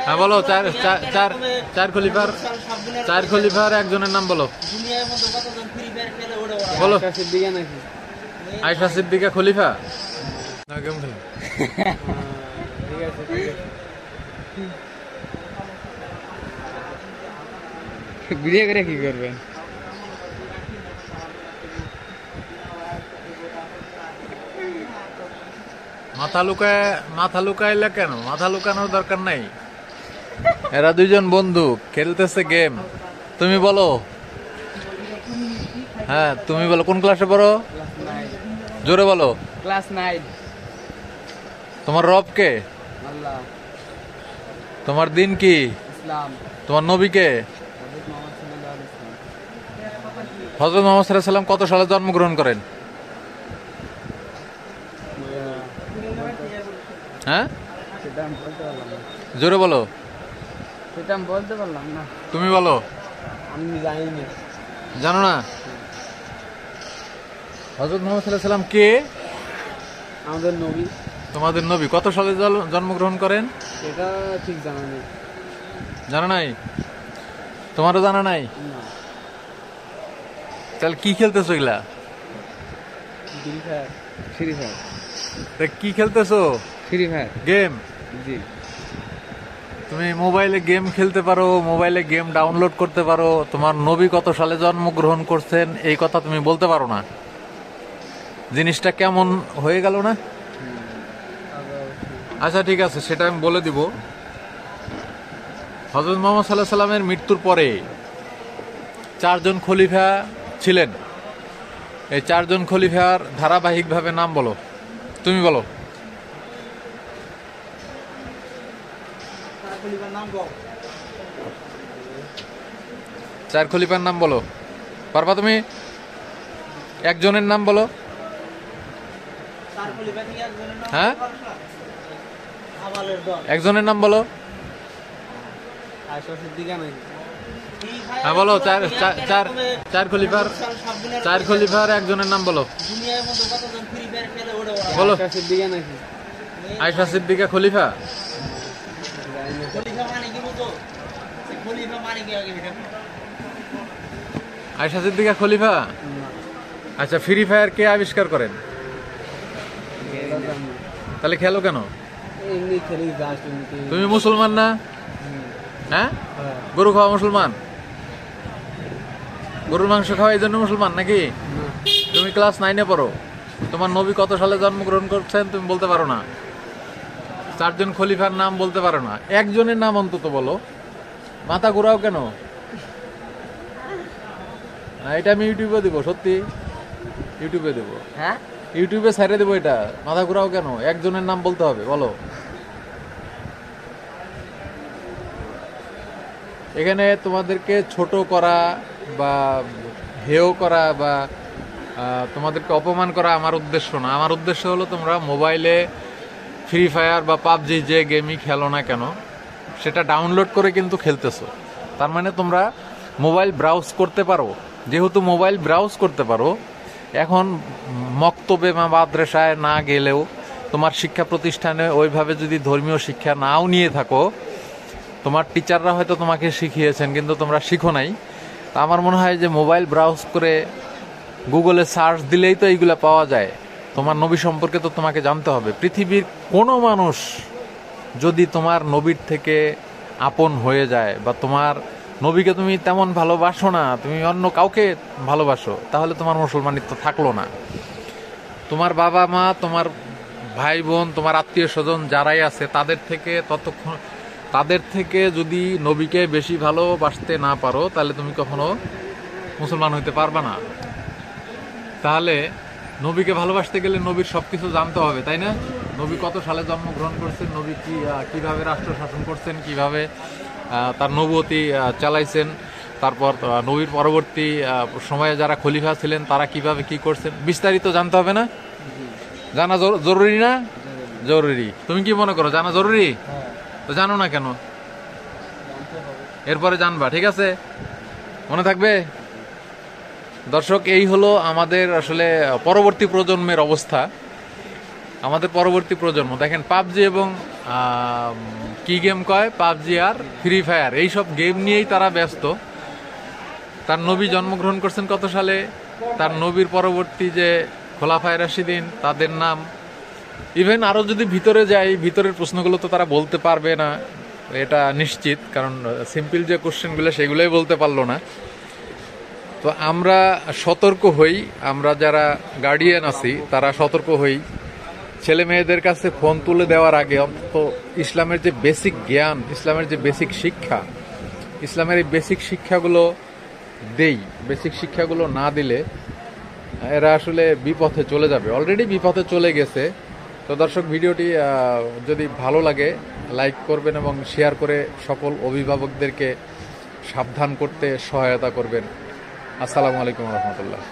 হ্যাঁ বলো, চার চার চার চার খলিফার চার খলিফার একজনের নাম বলো। বলো। আয়েশা সিদ্দিকা খলিফা না গেম খেলে? ঠিক আছে, বিয়ে করে কি করবেন? মাথা লুকাইলে কেন? মাথা লুকানোর দরকার নাই। এরা দুইজন বন্ধু খেলতেছে গেম। তুমি বলো। হ্যাঁ তুমি বলো, কোন ক্লাসে পড়ো? জোরে বলো। ক্লাস 9। তোমার রব কে? আল্লাহ। তোমার দিন কি? ইসলাম। তোমার নবী কে? হযরত মুহাম্মদ সাল্লাল্লাহু আলাইহি সাল্লাম কত সালে জন্মগ্রহণ করেন? হ্যাঁ সেটা আমি বলতে পারলাম না। জোরে বলো। সেটা আমি বলতে পারলাম না। তুমি বলো। আমি জানি না। জানো না? হযরত মুহাম্মদ সাল্লাল্লাহু আলাইহি সাল্লাম কে? আমাদের নবী। তোমাদের নবী কত সালে জন্মগ্রহণ করেন? সেটা ঠিক জানা নেই। জানা নাই? তোমারও জানা নাই? না। তাহলে কি খেলতেছো এগুলা? Free Fire. কি খেলতেছো? Free Fire game? জি। তুমি মোবাইলে গেম খেলতে পারো, মোবাইলে গেম ডাউনলোড করতে পারো, তোমার নবী কত সালে জন্মগ্রহণ করছেন এই কথা তুমি বলতে পারো না? জিনিসটা কেমন হয়ে গেল না? আচ্ছা ঠিক আছে, সেটা আমি বলে দিব। হযরত মুহাম্মদ সাল্লাল্লাহু আলাইহি সাল্লামের মৃত্যুর পরে 4 জন খলিফা ছিলেন। এই 4 জন খলিফার ধারাবাহিকভাবে নাম বলো। তুমি বলো। চার খলিফার নাম বলো। পারবা তুমি? একজনের নাম বলো। হ্যাঁ একজনের নাম বলো। হ্যাঁ বলো। চার খলিফার একজনের নাম বলো। বলো। আয়েশা সিদ্দিকা খলিফা? আয়েশা সিদ্দিকা খলিফা? আচ্ছা, ফ্রি ফায়ার কে আবিষ্কার করেন? তাহলে খেলো কেন? তুমি মুসলমান না? হ্যাঁ, গরু খাওয়া মুসলমান? গরুর মাংস খাওয়া এই জন্য মুসলমান নাকি? তুমি ক্লাস 9-এ পড়ো। তোমার নবী কত সালে জন্মগ্রহণ করছেন তুমি বলতে পারো না? 4 জন খলিফার নাম বলতে পারো না? একজনের নাম অন্তত বলো। মাথা ঘুরাও কেন? এটা আমি ইউটিউবে দেবো, সত্যি ইউটিউবে দেবো। হ্যাঁ, ইউটিউবে ছেড়ে দেবো এটা। মাথা ঘুরাও কেন? একজনের নাম বলতে হবে, বলো। এখানে তোমাদেরকে ছোট করা বা হেয় করা বা তোমাদেরকে অপমান করা আমার উদ্দেশ্য না। আমার উদ্দেশ্য হলো তোমরা মোবাইলে ফ্রি ফায়ার বা পাবজি যে গেমই খেলো না কেন সেটা ডাউনলোড করে কিন্তু খেলতেছো। তার মানে তোমরা মোবাইল ব্রাউজ করতে পারো। যেহেতু মোবাইল ব্রাউজ করতে পারো, এখন মক্তবে বা মাদ্রাসায় না গেলেও তোমার শিক্ষা প্রতিষ্ঠানে ওইভাবে যদি ধর্মীয় শিক্ষা নাও নিয়ে থাকো, তোমার টিচাররা হয়তো তোমাকে শিখিয়েছেন কিন্তু তোমরা শিখো নাই। তা আমার মনে হয় যে মোবাইল ব্রাউজ করে গুগলে সার্চ দিলেই তো এইগুলা পাওয়া যায়। তোমার নবী সম্পর্কে তো তোমাকে জানতে হবে। পৃথিবীর কোনো মানুষ যদি তোমার নবীর থেকে আপন হয়ে যায় বা তোমার নবীকে তুমি তেমন ভালোবাসো না, তুমি অন্য কাউকে ভালোবাসো, তাহলে তোমার মুসলমানিত্ব থাকলো না। তোমার বাবা মা, তোমার ভাই বোন, তোমার আত্মীয় স্বজন যারাই আছে তাদের থেকে যদি নবীকে বেশি ভালোবাসতে না পারো তাহলে তুমি কখনো মুসলমান হইতে পারবে না। তাহলে নবীকে ভালোবাসতে গেলে নবীর সবকিছু জানতে হবে, তাই না? নবী কত সালে জন্মগ্রহণ করছেন, নবী কিভাবে রাষ্ট্র শাসন করছেন, কিভাবে তার নবুয়তি চালাইছেন, তারপর নবীর পরবর্তী সময়ে যারা খলিফা ছিলেন তারা কিভাবে কি করছেন, বিস্তারিত জানতে হবে না? জানা জরুরি না? জরুরি। তুমি কি মনে করো জানা জরুরি? তো জানো না কেন? এরপরে জানবা, ঠিক আছে? মনে থাকবে? দর্শক, এই হলো আমাদের আসলে পরবর্তী প্রজন্মের অবস্থা। আমাদের পরবর্তী প্রজন্ম দেখেন পাবজি এবং কি গেম কয়, পাবজি আর ফ্রি ফায়ার, এইসব গেম নিয়েই তারা ব্যস্ত। তার নবী জন্মগ্রহণ করছেন কত সালে, তার নবীর পরবর্তী যে খোলাফায়ে রাশিদিন তাদের নাম, ইভেন আরও যদি ভিতরে যাই, ভিতরের প্রশ্নগুলো তো তারা বলতে পারবে না, এটা নিশ্চিত, কারণ সিম্পল যে কোশ্চেনগুলো সেগুলোই বলতে পারলো না। তো আমরা সতর্ক হই, আমরা যারা গার্ডিয়ান আছি তারা সতর্ক হই, ছেলে মেয়েদের কাছে ফোন তুলে দেওয়ার আগে অন্তত ইসলামের যে বেসিক জ্ঞান, ইসলামের যে বেসিক শিক্ষা, ইসলামের এই বেসিক শিক্ষাগুলো দেই। বেসিক শিক্ষাগুলো না দিলে এরা আসলে বিপথে চলে যাবে, অলরেডি বিপথে চলে গেছে। তো দর্শক, ভিডিওটি যদি ভালো লাগে লাইক করবেন এবং শেয়ার করে সকল অভিভাবকদেরকে সাবধান করতে সহায়তা করবেন। আসসালামু আলাইকুম রহমতুল্লাহ।